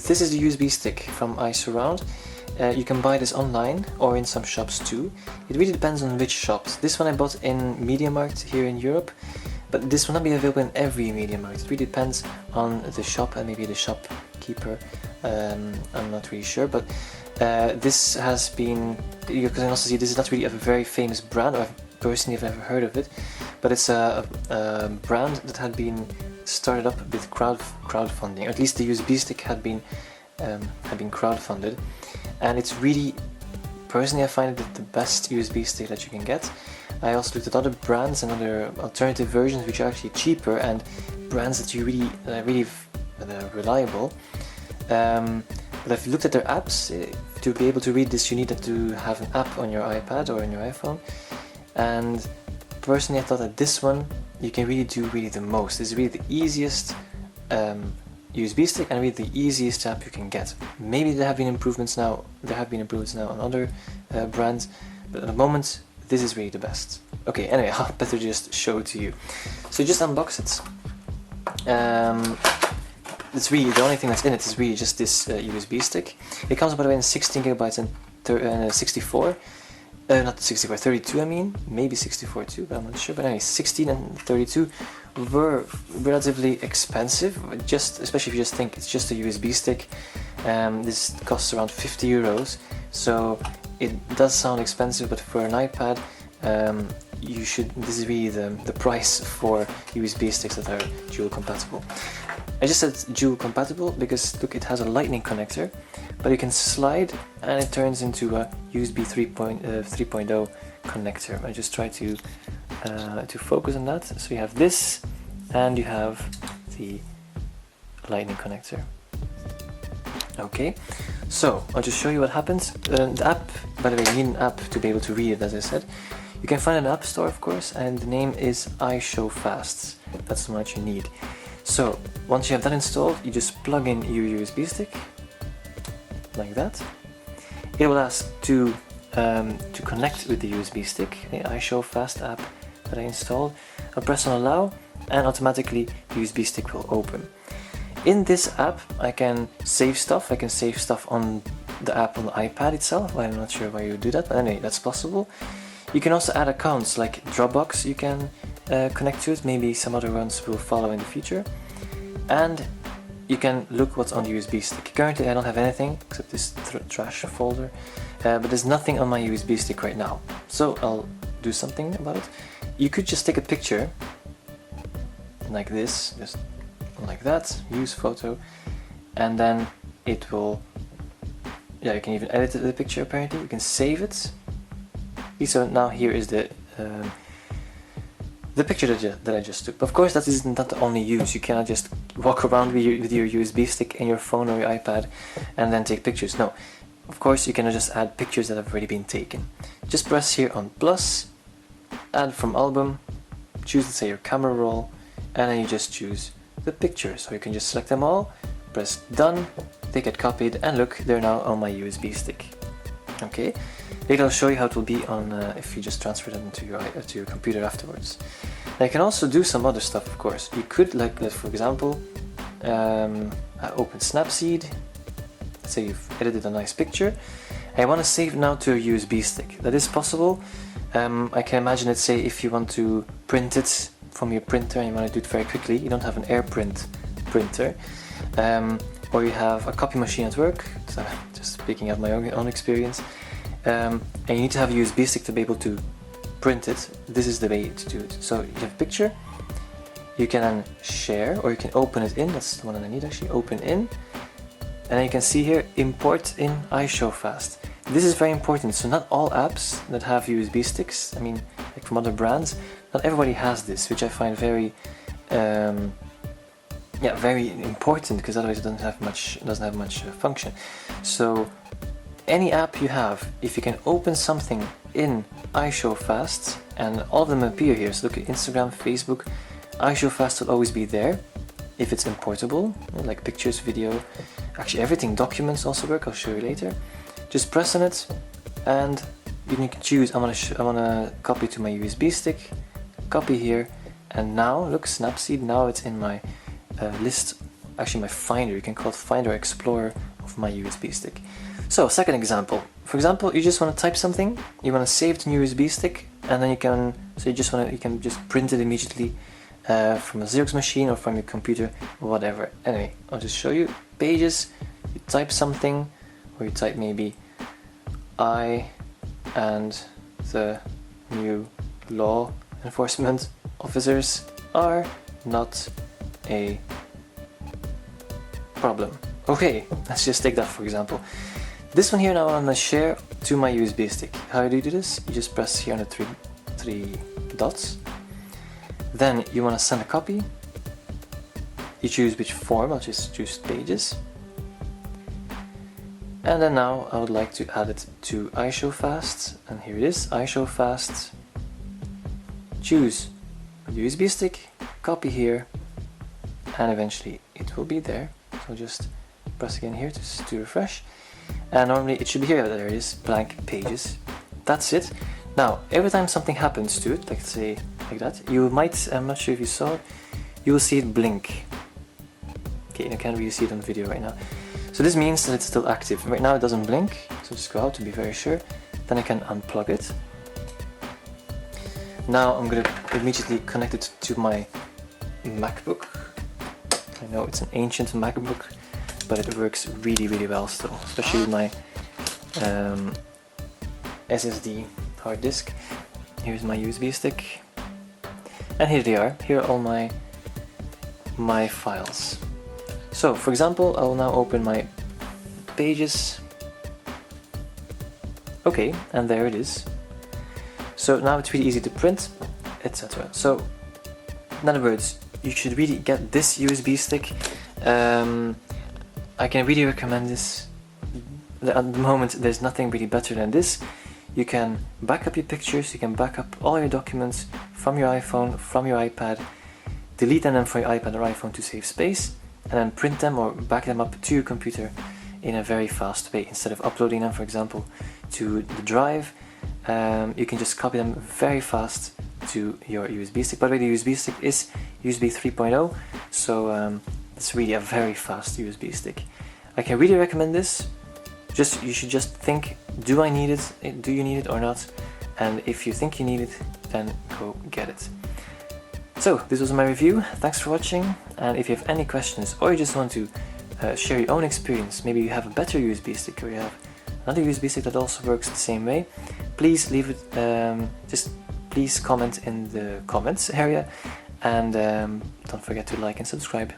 this is the USB stick from iShowfast. You can buy this online or in some shops too. It really depends on which shops. This one I bought in MediaMarkt here in Europe, but this will not be available in every MediaMarkt. It really depends on the shop and maybe the shopkeeper. I'm not really sure, but this has been, you can also see this is not really a very famous brand, or I personally have never heard of it, but it's a brand that had been started up with crowdfunding, or at least the USB stick had been crowdfunded, and it's really, personally I find it the best USB stick that you can get. I also looked at other brands and other alternative versions which are actually cheaper and brands that you really reliable. But I've looked at their apps. To be able to read this, you need to have an app on your iPad or on your iPhone, and personally I thought that this one you can really do the most. It's really the easiest USB stick and really the easiest app you can get. Maybe there have been improvements now. On other brands, but at the moment this is really the best. Okay, anyway, I'll better just show it to you. So just unbox it. It's really the only thing that's in it is really just this USB stick. It comes by the way in 16 gigabytes and 64. Not 64, 32 I mean, maybe 64 too, but I'm not sure. But anyway, 16 and 32 were relatively expensive, especially if you just think it's just a USB stick. This costs around 50 euros, so it does sound expensive, but for an iPad, this is really the price for USB sticks that are dual compatible. I just said dual compatible because look, it has a lightning connector, but you can slide and it turns into a USB 3.0 connector. I just try to focus on that. So you have this and you have the lightning connector. Okay, so I'll just show you what happens. The app, by the way, you need an app to be able to read it, as I said. You can find an app store, of course, and the name is iShowfast. That's what you need. So once you have that installed, you just plug in your USB stick like that. It will ask to connect with the USB stick, the iShowfast app that I installed. I'll press on allow and automatically the USB stick will open. In this app I can save stuff. I can save stuff on the app on the iPad itself. I'm not sure why you would do that, but anyway, that's possible. You can also add accounts like Dropbox. You can connect to it. Maybe some other ones will follow in the future. And you can look what's on the USB stick. Currently I don't have anything except this trash folder, but there's nothing on my USB stick right now. So I'll do something about it. You could just take a picture like this, just like that, use photo, and then it will, yeah, you can even edit the picture apparently. You can save it. So now here is the picture that I just took. Of course, that isn't the only use. You cannot just walk around with your USB stick and your phone or your iPad and then take pictures. No, of course you can just add pictures that have already been taken. Just press here on plus, add from album, choose, let's say, your camera roll, and then you just choose the pictures. So you can just select them all, press done, they get copied, and look, they're now on my USB stick. Okay, later I'll show you how it will be on if you just transfer them to your computer afterwards. Now you can also do some other stuff, of course. You could, like, for example, open Snapseed. Let's say you've edited a nice picture. I want to save now to a USB stick. That is possible. I can imagine, let's say, if you want to print it from your printer and you want to do it very quickly, you don't have an AirPrint printer, or you have a copy machine at work, so just speaking of my own experience, and you need to have a USB stick to be able to print it. This is the way to do it. So you have a picture, you can then share, or you can open it in. That's the one that I need, actually. Open in, and then you can see here, import in iShowfast. This is very important. So not all apps that have USB sticks, I mean, like from other brands, not everybody has this, which I find very very important, because otherwise it doesn't have much function. So any app you have, if you can open something in iShowfast, and all of them appear here. So look at Instagram, Facebook, iShowfast will always be there if it's importable, like pictures, video, actually everything. Documents also work. I'll show you later. Just press on it, and you can choose. I want to copy to my USB stick. Copy here, and now look, Snapseed. Now it's in my list actually my Finder. You can call it Finder Explorer of my USB stick. So, second example. For example, you just want to type something, you want to save it in your USB stick, and then you can, so you can just print it immediately from a Xerox machine or from your computer, whatever. Anyway, I'll just show you. Pages, you type something, or you type maybe I and the new law enforcement officers are not a problem. Okay, let's just take that for example. This one here now I'm going to share to my USB stick. How do you do this? You just press here on the three dots. Then you want to send a copy. You choose which form, I'll just choose Pages. And then now I would like to add it to iShowfast, and here it is, iShowfast. Choose a USB stick, copy here, and eventually it will be there. So just press again here to refresh. And normally it should be here, there it is, blank Pages. That's it. Now, every time something happens to it, like say, like that, you might, I'm not sure if you saw it, you will see it blink. Okay, you can't really see it on video right now. So this means that it's still active. Right now it doesn't blink, so just go out to be very sure. Then I can unplug it. Now I'm going to immediately connect it to my MacBook. I know it's an ancient MacBook, but it works really, really well still, especially with my SSD hard disk. Here's my USB stick, and here they are. Here are all my files. So, for example, I will now open my Pages. Okay, and there it is. So now it's really easy to print, etc. So, in other words, you should really get this USB stick. I can really recommend this. At the moment, there's nothing really better than this. You can back up your pictures, you can back up all your documents from your iPhone, from your iPad, delete them from your iPad or iPhone to save space, and then print them or back them up to your computer in a very fast way. Instead of uploading them, for example, to the drive, you can just copy them very fast to your USB stick. By the way, the USB stick is USB 3.0, so it's really a very fast USB stick. I can really recommend this. You should just think, do I need it? Do you need it or not? And if you think you need it, then go get it. So, this was my review. Thanks for watching, and if you have any questions or you just want to share your own experience, maybe you have a better USB stick or you have another USB stick that also works the same way, please leave it, please comment in the comments area, and don't forget to like and subscribe.